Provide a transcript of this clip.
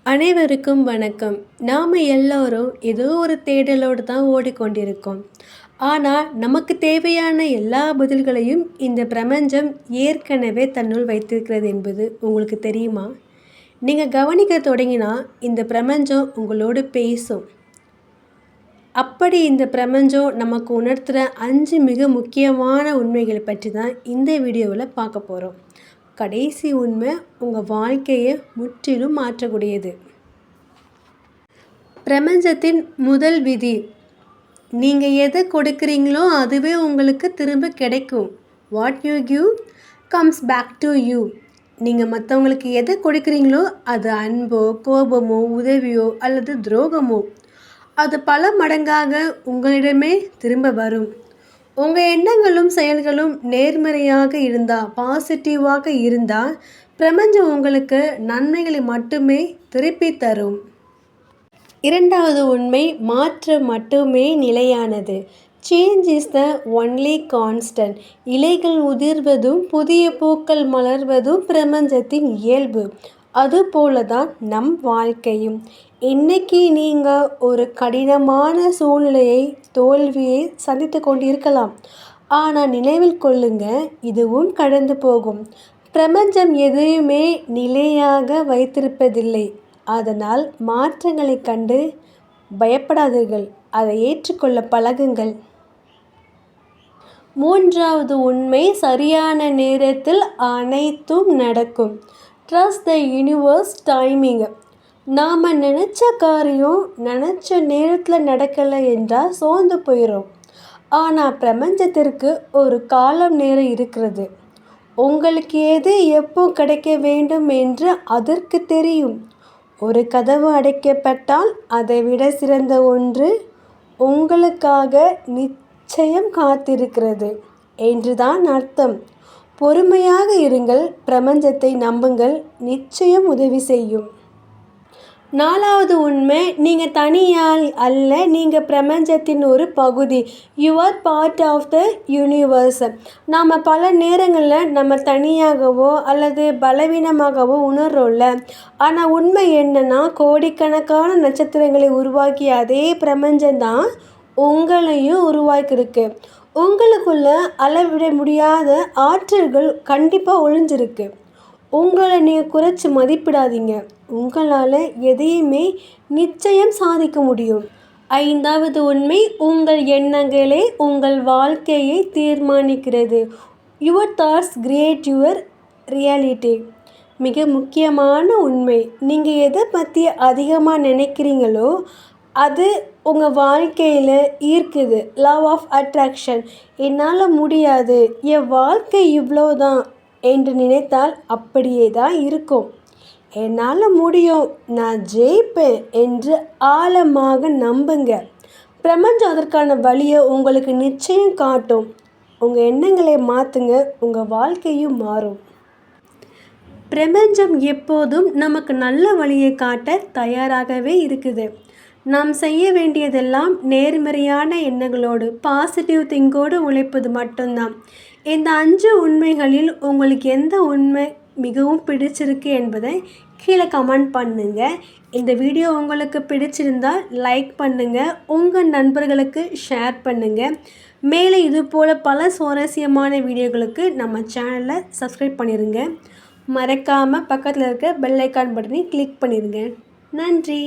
அனைவருக்கும் வணக்கம். நாம் எல்லோரும் ஏதோ ஒரு தேடலோடு தான் ஓடிக்கொண்டிருக்கோம். ஆனால் நமக்கு தேவையான எல்லா பதில்களையும் இந்த பிரபஞ்சம் ஏற்கனவே தன்னுள் வைத்திருக்கிறது என்பது உங்களுக்கு தெரியுமா? நீங்கள் கவனிக்க தொடங்கினா இந்த பிரபஞ்சம் உங்களோடு பேசும். அப்படி இந்த பிரபஞ்சம் நமக்கு உணர்த்துகிற 5 மிக முக்கியமான உண்மைகளை பற்றி தான் இந்த வீடியோவில் பார்க்க போகிறோம். கடைசி உண்மை உங்கள் வாழ்க்கையை முற்றிலும் மாற்றக்கூடியது. பிரபஞ்சத்தின் முதல் விதி, நீங்கள் எதை கொடுக்குறீங்களோ அதுவே உங்களுக்கு திரும்ப கிடைக்கும். What you give comes back to you. நீங்கள் மற்றவங்களுக்கு எதை கொடுக்குறீங்களோ அது அன்போ, கோபமோ, உதவியோ அல்லது துரோகமோ அது பல மடங்காக உங்களிடமே திரும்ப வரும். உங்கள் எண்ணங்களும் செயல்களும் நேர்மறையாக இருந்தால், பாசிட்டிவாக இருந்தால் பிரபஞ்சம் உங்களுக்கு நன்மைகளை மட்டுமே திருப்பி தரும். இரண்டாவது உண்மை, மாற்றம் மட்டுமே நிலையானது. Change is the only constant. இலைகள் உதிர்வதும் புதிய பூக்கள் மலர்வதும் பிரபஞ்சத்தின் இயல்பு. அதுபோல தான் நம் வாழ்க்கையும். இன்னைக்கு நீங்கள் ஒரு கடினமான சூழ்நிலையை, தோல்வியை சந்தித்து கொண்டிருக்கலாம். ஆனால் நினைவில் கொள்ளுங்க, இதுவும் கடந்து போகும். பிரபஞ்சம் எதையுமே நிலையாக வைத்திருப்பதில்லை. அதனால் மாற்றங்களை கண்டு பயப்படாதீர்கள், அதை ஏற்றுக்கொள்ள பழகுங்கள். மூன்றாவது உண்மை, சரியான நேரத்தில் அனைத்தும் நடக்கும். Trust the universe timing. நாம் நினச்ச காரியம் நினச்ச நேரத்தில் நடக்கலை என்றால் சோர்ந்து போயிடும். ஆனால் பிரபஞ்சத்திற்கு ஒரு காலம் நேரம் இருக்கிறது. உங்களுக்கு எது எப்போ கிடைக்க வேண்டும் என்று அதற்கு தெரியும். ஒரு கதவு அடைக்கப்பட்டால் அதை விட சிறந்த ஒன்று உங்களுக்காக நிச்சயம் காத்திருக்கிறது என்றுதான் அர்த்தம். பொறுமையாக இருங்கள், பிரபஞ்சத்தை நம்புங்கள், நிச்சயம் உதவி செய்யும். நாலாவது உண்மை, நீங்கள் தனியால் அல்ல, நீங்கள் பிரபஞ்சத்தின் ஒரு பகுதி. You are part of the universe. நாம் பல நேரங்களில் நம்ம தனியாகவோ அல்லது பலவீனமாகவோ உணர்றோம்ல. ஆனால் உண்மை என்னன்னா, கோடிக்கணக்கான நட்சத்திரங்களை உருவாக்கிய அதே பிரபஞ்சம்தான் உங்களையும் உருவாக்கியிருக்கு. உங்களுக்குள்ள அளவிட முடியாத ஆற்றல்கள் கண்டிப்பாக ஒளிஞ்சிருக்கு. உங்களை நீங்கள் குறைச்சி மதிப்பிடாதீங்க. உங்களால் எதையுமே நிச்சயம் சாதிக்க முடியும். ஐந்தாவது உண்மை, உங்கள் எண்ணங்களே உங்கள் வாழ்க்கையை தீர்மானிக்கிறது. Your thoughts create your reality. மிக முக்கியமான உண்மை, நீங்கள் எதை பற்றி அதிகமாக நினைக்கிறீங்களோ அது உங்கள் வாழ்க்கையில் ஈர்க்குது. Love of attraction. என்னால் முடியாது, என் வாழ்க்கை இவ்வளோதான் என்று நினைத்தால் அப்படியே தான் இருக்கும். என்னால் முடியும், நான் ஜெயிப்பேன் என்று ஆழமாக நம்புங்க. பிரபஞ்சம் அதற்கான வழியை உங்களுக்கு நிச்சயம் காட்டும். உங்கள் எண்ணங்களை மாற்றுங்க, உங்கள் வாழ்க்கையும் மாறும். பிரபஞ்சம் எப்போதும் நமக்கு நல்ல வழியை காட்ட தயாராகவே இருக்குது. நாம் செய்ய வேண்டியதெல்லாம் நேர்மறையான எண்ணங்களோடு, பாசிட்டிவ் திங்கோடு உழைப்பது மட்டும்தான். இந்த 5 உண்மைகளில் உங்களுக்கு எந்த உண்மை மிகவும் பிடிச்சிருக்கு என்பதை கீழே கமெண்ட் பண்ணுங்கள். இந்த வீடியோ உங்களுக்கு பிடிச்சிருந்தால் லைக் பண்ணுங்கள், உங்கள் நண்பர்களுக்கு ஷேர் பண்ணுங்கள். மேலே இதுபோல் பல சுவாரஸ்யமான வீடியோக்களுக்கு நம்ம சேனலை சப்ஸ்கிரைப் பண்ணிடுங்க. மறக்காமல் பக்கத்தில் இருக்க பெல் ஐக்கான் பட்டனை கிளிக் பண்ணிடுங்க. நன்றி.